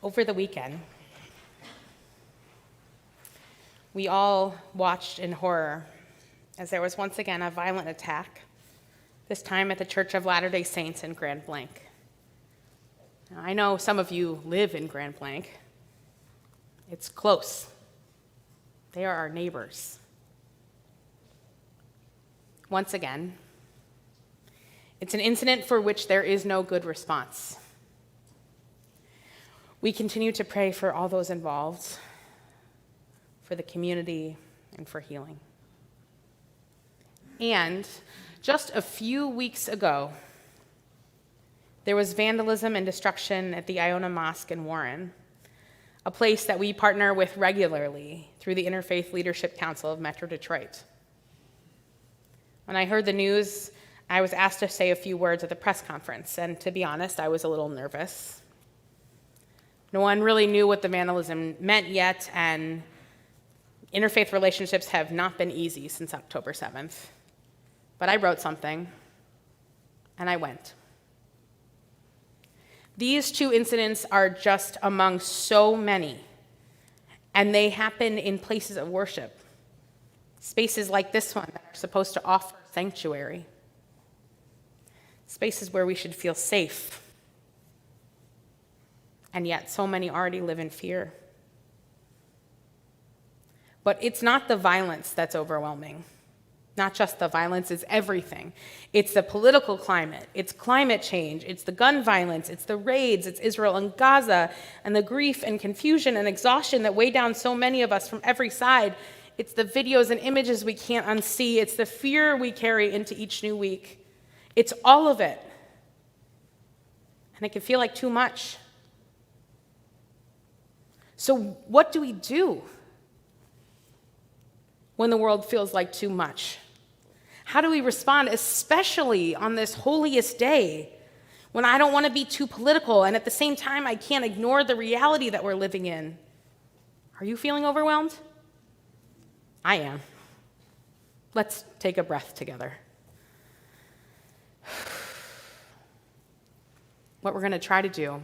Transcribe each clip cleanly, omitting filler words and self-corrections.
Over the weekend, we all watched in horror as there was once again a violent attack, this time at the Church of Latter-day Saints in Grand Blanc. Now, I know some of you live in Grand Blanc. It's close. They are our neighbors. Once again, it's an incident for which there is no good response. We continue to pray for all those involved, for the community, and for healing. And just a few weeks ago, there was vandalism and destruction at the Iona Mosque in Warren, a place that we partner with regularly through the Interfaith Leadership Council of Metro Detroit. When I heard the news, I was asked to say a few words at the press conference, and to be honest, I was a little nervous. No one really knew what the vandalism meant yet, and interfaith relationships have not been easy since October 7th. But I wrote something, and I went. These two incidents are just among so many, and they happen in places of worship, spaces like this one that are supposed to offer sanctuary, spaces where we should feel safe. And yet so many already live in fear. But it's not the violence that's overwhelming. Not just the violence, it's everything. It's the political climate, it's climate change, it's the gun violence, it's the raids, it's Israel and Gaza, and the grief and confusion and exhaustion that weigh down so many of us from every side. It's the videos and images we can't unsee. It's the fear we carry into each new week. It's all of it. And it can feel like too much. So what do we do when the world feels like too much? How do we respond, especially on this holiest day, when I don't want to be too political and at the same time I can't ignore the reality that we're living in? Are you feeling overwhelmed? I am. Let's take a breath together. What we're going to try to do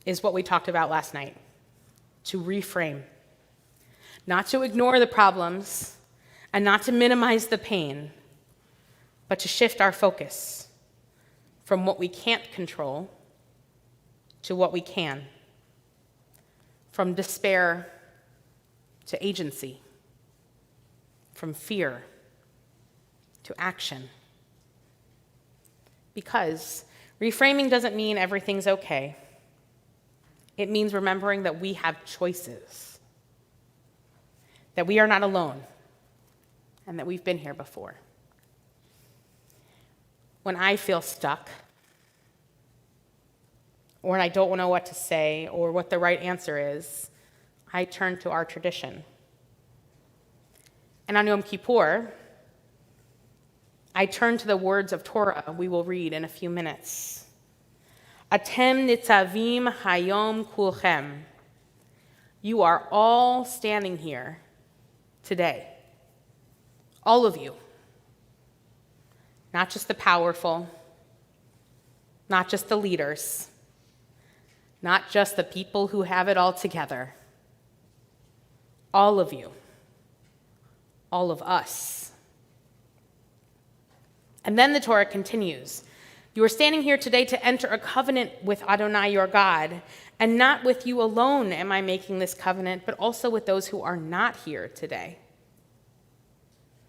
is what we talked about last night, to reframe. Not to ignore the problems and not to minimize the pain, but to shift our focus from what we can't control to what we can, from despair to agency, from fear to action. Because reframing doesn't mean everything's okay. It means remembering that we have choices, that we are not alone, and that we've been here before. When I feel stuck, or when I don't know what to say or what the right answer is, I turn to our tradition. And on Yom Kippur, I turn to the words of Torah we will read in a few minutes. Atem nitzavim hayom kulchem. You are all standing here today. All of you. Not just the powerful, not just the leaders, not just the people who have it all together. All of you. All of us. And then the Torah continues. You are standing here today to enter a covenant with Adonai your God, and not with you alone am I making this covenant, but also with those who are not here today.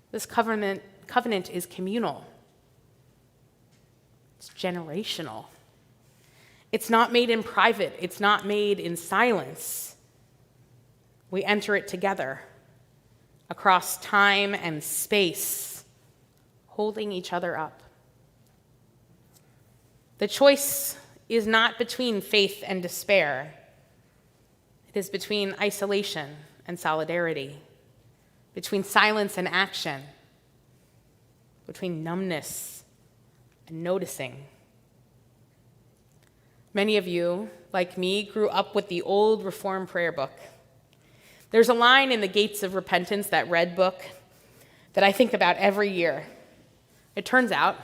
This covenant is communal. It's generational. It's not made in private. It's not made in silence. We enter it together across time and space, holding each other up. The choice is not between faith and despair. It is between isolation and solidarity, between silence and action, between numbness and noticing. Many of you, like me, grew up with the old Reform prayer book. There's a line in the Gates of Repentance, that red book, that I think about every year. It turns out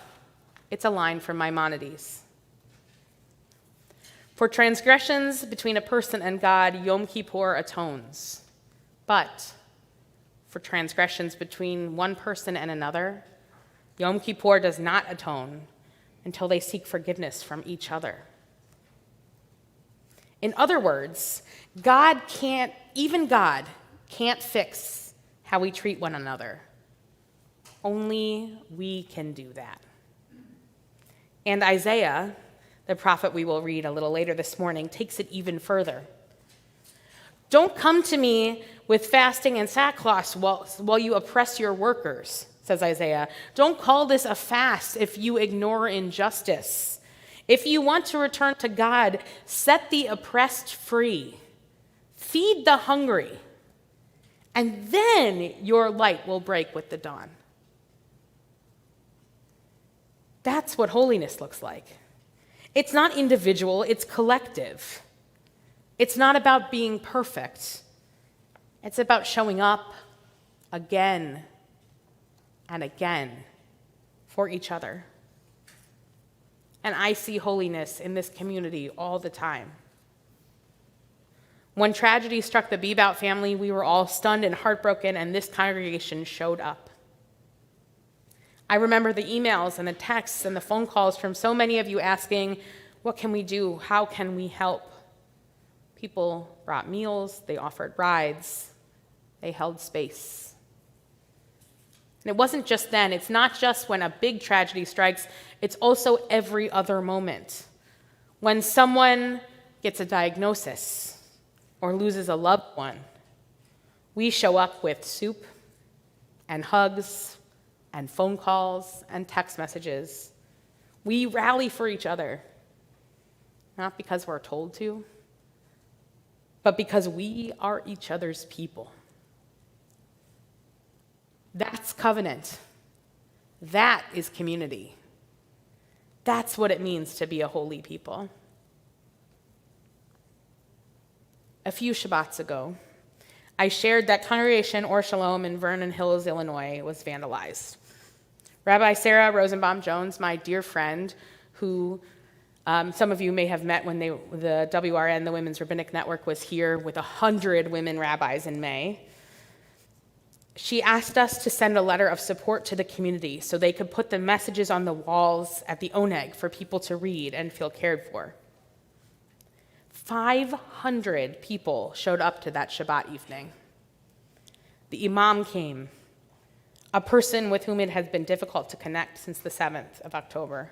it's a line from Maimonides. For transgressions between a person and God, Yom Kippur atones. But for transgressions between one person and another, Yom Kippur does not atone until they seek forgiveness from each other. In other words, God can't fix how we treat one another. Only we can do that. And Isaiah, the prophet we will read a little later this morning, takes it even further. Don't come to me with fasting and sackcloth while you oppress your workers, says Isaiah. Don't call this a fast if you ignore injustice. If you want to return to God, set the oppressed free. Feed the hungry. And then your light will break with the dawn. That's what holiness looks like. It's not individual, it's collective. It's not about being perfect. It's about showing up again and again for each other. And I see holiness in this community all the time. When tragedy struck the Bebout family, we were all stunned and heartbroken, and this congregation showed up. I remember the emails and the texts and the phone calls from so many of you asking, what can we do? How can we help? People brought meals, they offered rides, they held space. And it wasn't just then, it's not just when a big tragedy strikes, it's also every other moment. When someone gets a diagnosis or loses a loved one, we show up with soup and hugs and phone calls and text messages. We rally for each other, not because we're told to, but because we are each other's people. That's covenant. That is community. That's what it means to be a holy people. A few Shabbats ago, I shared that Congregation Or Shalom in Vernon Hills, Illinois, was vandalized. Rabbi Sarah Rosenbaum-Jones, my dear friend, who some of you may have met when the WRN, the Women's Rabbinic Network, was here with 100 women rabbis in May. She asked us to send a letter of support to the community so they could put the messages on the walls at the Oneg for people to read and feel cared for. 500 people showed up to that Shabbat evening. The imam came, a person with whom it has been difficult to connect since the 7th of October.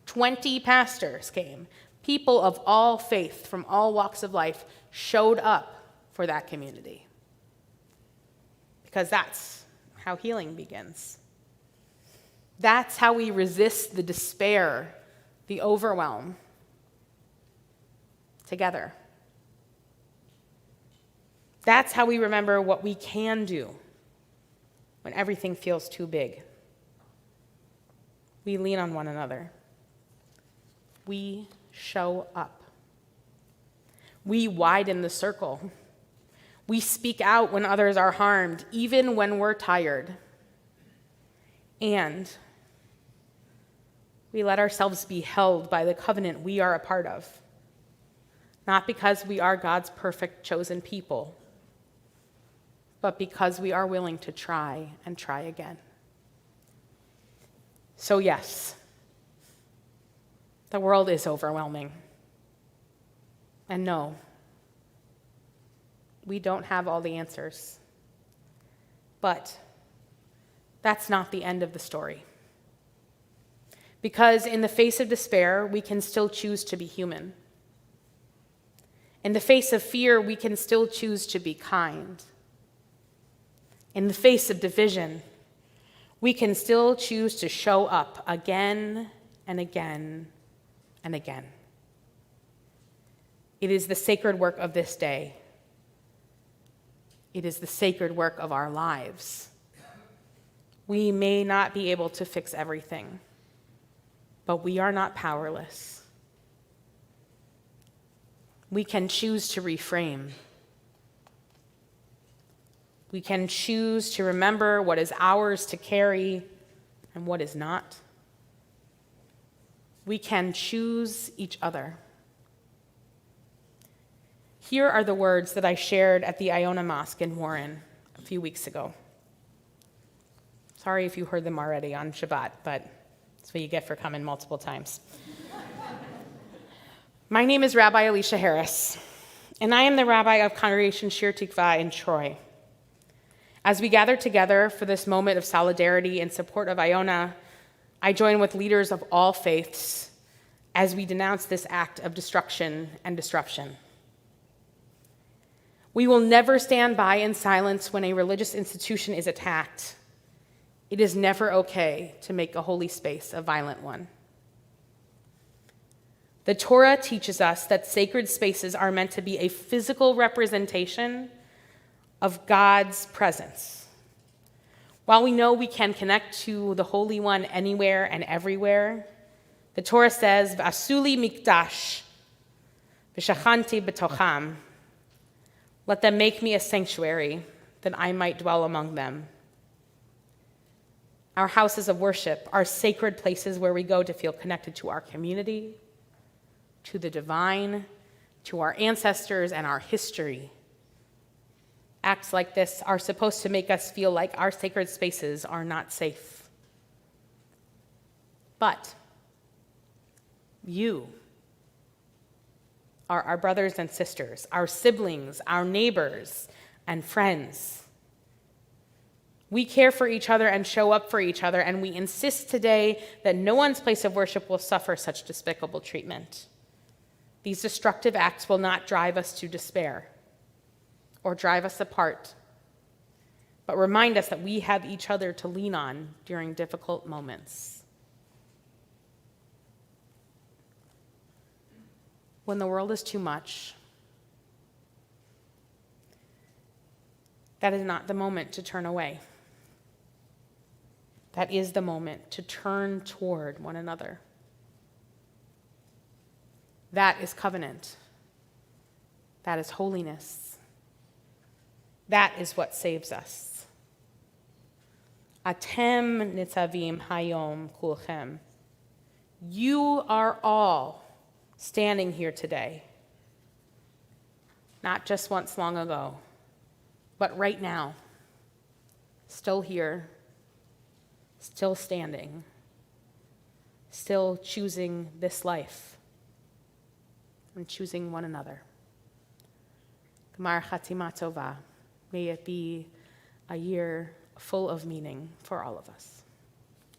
20 pastors came. People of all faith from all walks of life showed up for that community. Because that's how healing begins. That's how we resist the despair, the overwhelm, together. That's how we remember what we can do when everything feels too big. We lean on one another. We show up. We widen the circle. We speak out when others are harmed, even when we're tired. And we let ourselves be held by the covenant we are a part of, not because we are God's perfect chosen people, but because we are willing to try and try again. So yes, the world is overwhelming. And no, we don't have all the answers. But that's not the end of the story. Because in the face of despair, we can still choose to be human. In the face of fear, we can still choose to be kind. In the face of division, we can still choose to show up again and again and again. It is the sacred work of this day. It is the sacred work of our lives. We may not be able to fix everything, but we are not powerless. We can choose to reframe. We can choose to remember what is ours to carry and what is not. We can choose each other. Here are the words that I shared at the Iona Mosque in Warren a few weeks ago. Sorry if you heard them already on Shabbat, but that's what you get for coming multiple times. My name is Rabbi Alicia Harris, and I am the rabbi of Congregation Shir Tikvah in Troy. As we gather together for this moment of solidarity in support of Iona, I join with leaders of all faiths as we denounce this act of destruction and disruption. We will never stand by in silence when a religious institution is attacked. It is never okay to make a holy space a violent one. The Torah teaches us that sacred spaces are meant to be a physical representation of God's presence. While we know we can connect to the Holy One anywhere and everywhere, the Torah says, "V'asuli mikdash, v'shachanti b'tocham." Let them make me a sanctuary, that I might dwell among them. Our houses of worship are sacred places where we go to feel connected to our community, to the divine, to our ancestors and our history. Acts like this are supposed to make us feel like our sacred spaces are not safe. But you are our brothers and sisters, our siblings, our neighbors, and friends. We care for each other and show up for each other, and we insist today that no one's place of worship will suffer such despicable treatment. These destructive acts will not drive us to despair or drive us apart, but remind us that we have each other to lean on during difficult moments. When the world is too much, that is not the moment to turn away. That is the moment to turn toward one another. That is covenant. That is holiness. That is what saves us. Atem nitzavim hayom kulchem. You are all standing here today. Not just once long ago, but right now. Still here. Still standing. Still choosing this life. And choosing one another. Gmar Chatima Tova. May it be a year full of meaning for all of us.